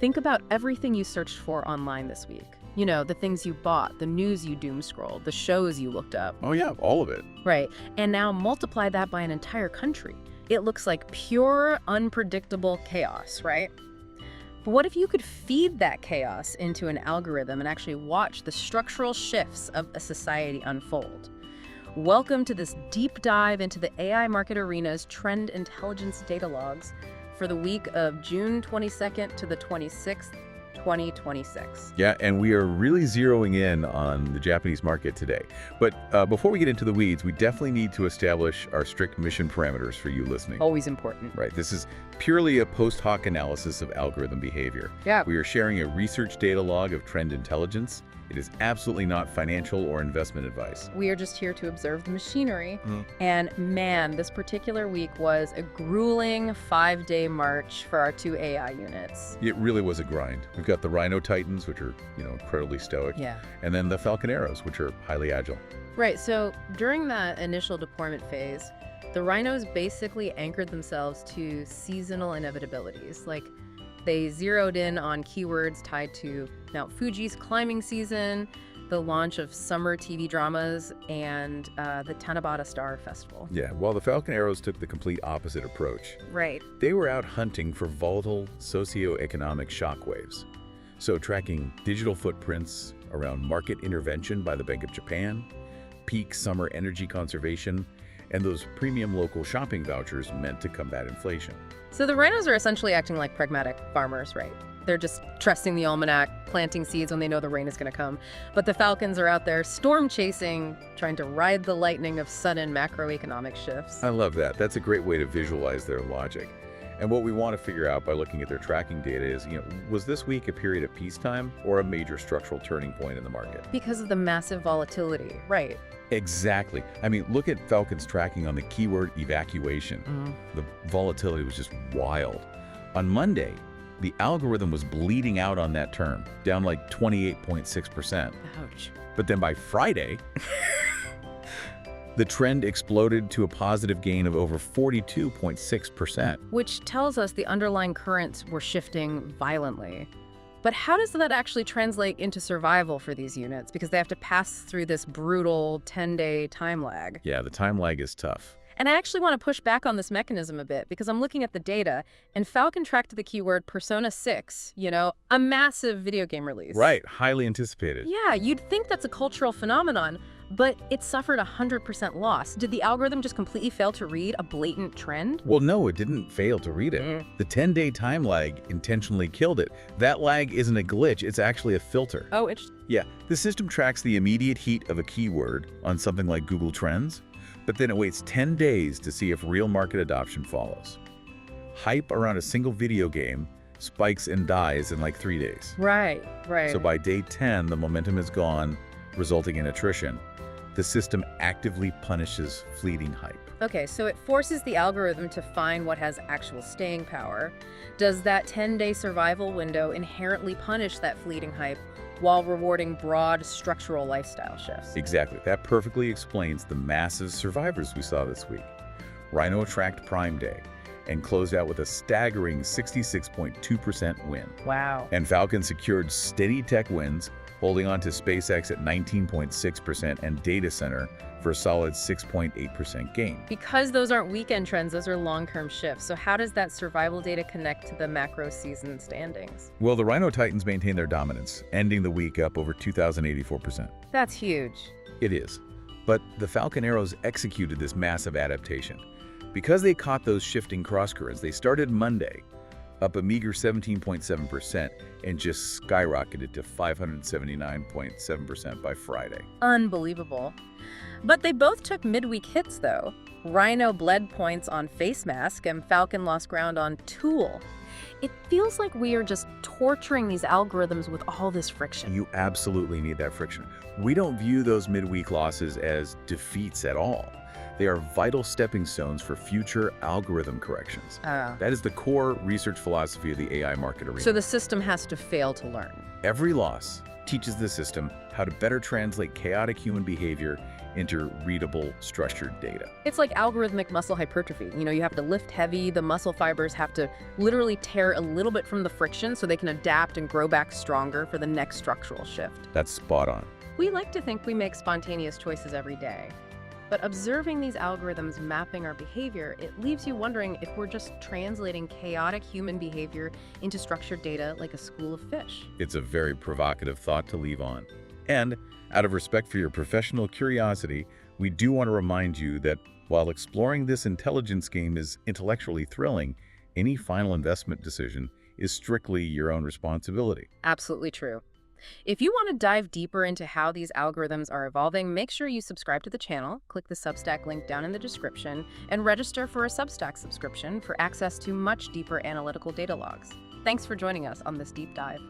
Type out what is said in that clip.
Think about everything you searched for online this week. You know, the things you bought, the news you doom scrolled, the shows you looked up. Oh yeah, all of it. Right. And now multiply that by an entire country. It looks like pure, unpredictable chaos, right? But what if you could feed that chaos into an algorithm and actually watch the structural shifts of a society unfold? Welcome to this deep dive into the AI Market Arena's trend intelligence data logs for the week of June 22nd to the 26th, 2026. Yeah, and we are really zeroing in on the Japanese market today. But before we get into the weeds, we definitely need to establish our strict mission parameters for you listening. Always important. Right, this is purely a post hoc analysis of algorithm behavior. Yeah. We are sharing a research data log of trend intelligence. It is absolutely not financial or investment advice. We are just here to observe the machinery. And man, this particular week was a grueling 5-day march for our 2 AI units. It really was a grind. We've got the Rhino Titans, which are, incredibly stoic. Yeah. And then the Falcon Arrows, which are highly agile. Right, so during that initial deployment phase, the Rhinos basically anchored themselves to seasonal inevitabilities. Like, they zeroed in on keywords tied to Mount Fuji's climbing season, the launch of summer TV dramas, and the Tanabata Star Festival. Yeah, while the Falcon Arrows took the complete opposite approach. Right. They were out hunting for volatile socioeconomic shockwaves. So tracking digital footprints around market intervention by the Bank of Japan, peak summer energy conservation, and those premium local shopping vouchers meant to combat inflation. So the Rhinos are essentially acting like pragmatic farmers, right? They're just trusting the almanac, planting seeds when they know the rain is going to come. But the Falcons are out there storm chasing, trying to ride the lightning of sudden macroeconomic shifts. I love that. That's a great way to visualize their logic. And what we want to figure out by looking at their tracking data is, was this week a period of peacetime or a major structural turning point in the market? Because of the massive volatility, right? Exactly. I mean, look at Falcon's tracking on the keyword evacuation. The volatility was just wild. On Monday, the algorithm was bleeding out on that term, down like 28.6%. Ouch. But then by Friday, the trend exploded to a positive gain of over 42.6%. Which tells us the underlying currents were shifting violently. But how does that actually translate into survival for these units? Because they have to pass through this brutal 10-day time lag. Yeah, the time lag is tough. And I actually want to push back on this mechanism a bit because I'm looking at the data, and Falcon tracked the keyword Persona 6, a massive video game release. Right, highly anticipated. Yeah, you'd think that's a cultural phenomenon, but it suffered 100% loss. Did the algorithm just completely fail to read a blatant trend? Well, no, it didn't fail to read it. The 10-day time lag intentionally killed it. That lag isn't a glitch, it's actually a filter. Oh, it's... Yeah, the system tracks the immediate heat of a keyword on something like Google Trends, but then it waits 10 days to see if real market adoption follows. Hype around a single video game spikes and dies in like 3 days. Right. So by day 10, the momentum is gone, resulting in attrition. The system actively punishes fleeting hype. Okay, so it forces the algorithm to find what has actual staying power. Does that 10-day survival window inherently punish that fleeting hype while rewarding broad structural lifestyle shifts? Exactly. That perfectly explains the massive survivors we saw this week. Rhino tracked Prime Day and closed out with a staggering 66.2% win. Wow. And Falcon secured steady tech wins, holding on to SpaceX at 19.6% and data center for a solid 6.8% gain. Because those aren't weekend trends, those are long-term shifts. So how does that survival data connect to the macro season standings? Well, the Rhino Titans maintain their dominance, ending the week up over 2,084%. That's huge. It is. But the Falcon Arrows executed this massive adaptation. Because they caught those shifting crosscurrents, they started Monday up a meager 17.7% and just skyrocketed to 579.7% by Friday. Unbelievable. But they both took midweek hits, though. Rhino bled points on Face Mask, and Falcon lost ground on Tool. It feels like we are just torturing these algorithms with all this friction. You absolutely need that friction. We don't view those midweek losses as defeats at all. They are vital stepping stones for future algorithm corrections. That is the core research philosophy of the AI market arena. So the system has to fail to learn. Every loss teaches the system how to better translate chaotic human behavior into readable, structured data. It's like algorithmic muscle hypertrophy. You have to lift heavy, the muscle fibers have to literally tear a little bit from the friction so they can adapt and grow back stronger for the next structural shift. That's spot on. We like to think we make spontaneous choices every day. But observing these algorithms mapping our behavior, it leaves you wondering if we're just translating chaotic human behavior into structured data like a school of fish. It's a very provocative thought to leave on. And out of respect for your professional curiosity, we do want to remind you that while exploring this intelligence game is intellectually thrilling, any final investment decision is strictly your own responsibility. Absolutely true. If you want to dive deeper into how these algorithms are evolving, make sure you subscribe to the channel, click the Substack link down in the description, and register for a Substack subscription for access to much deeper analytical data logs. Thanks for joining us on this deep dive.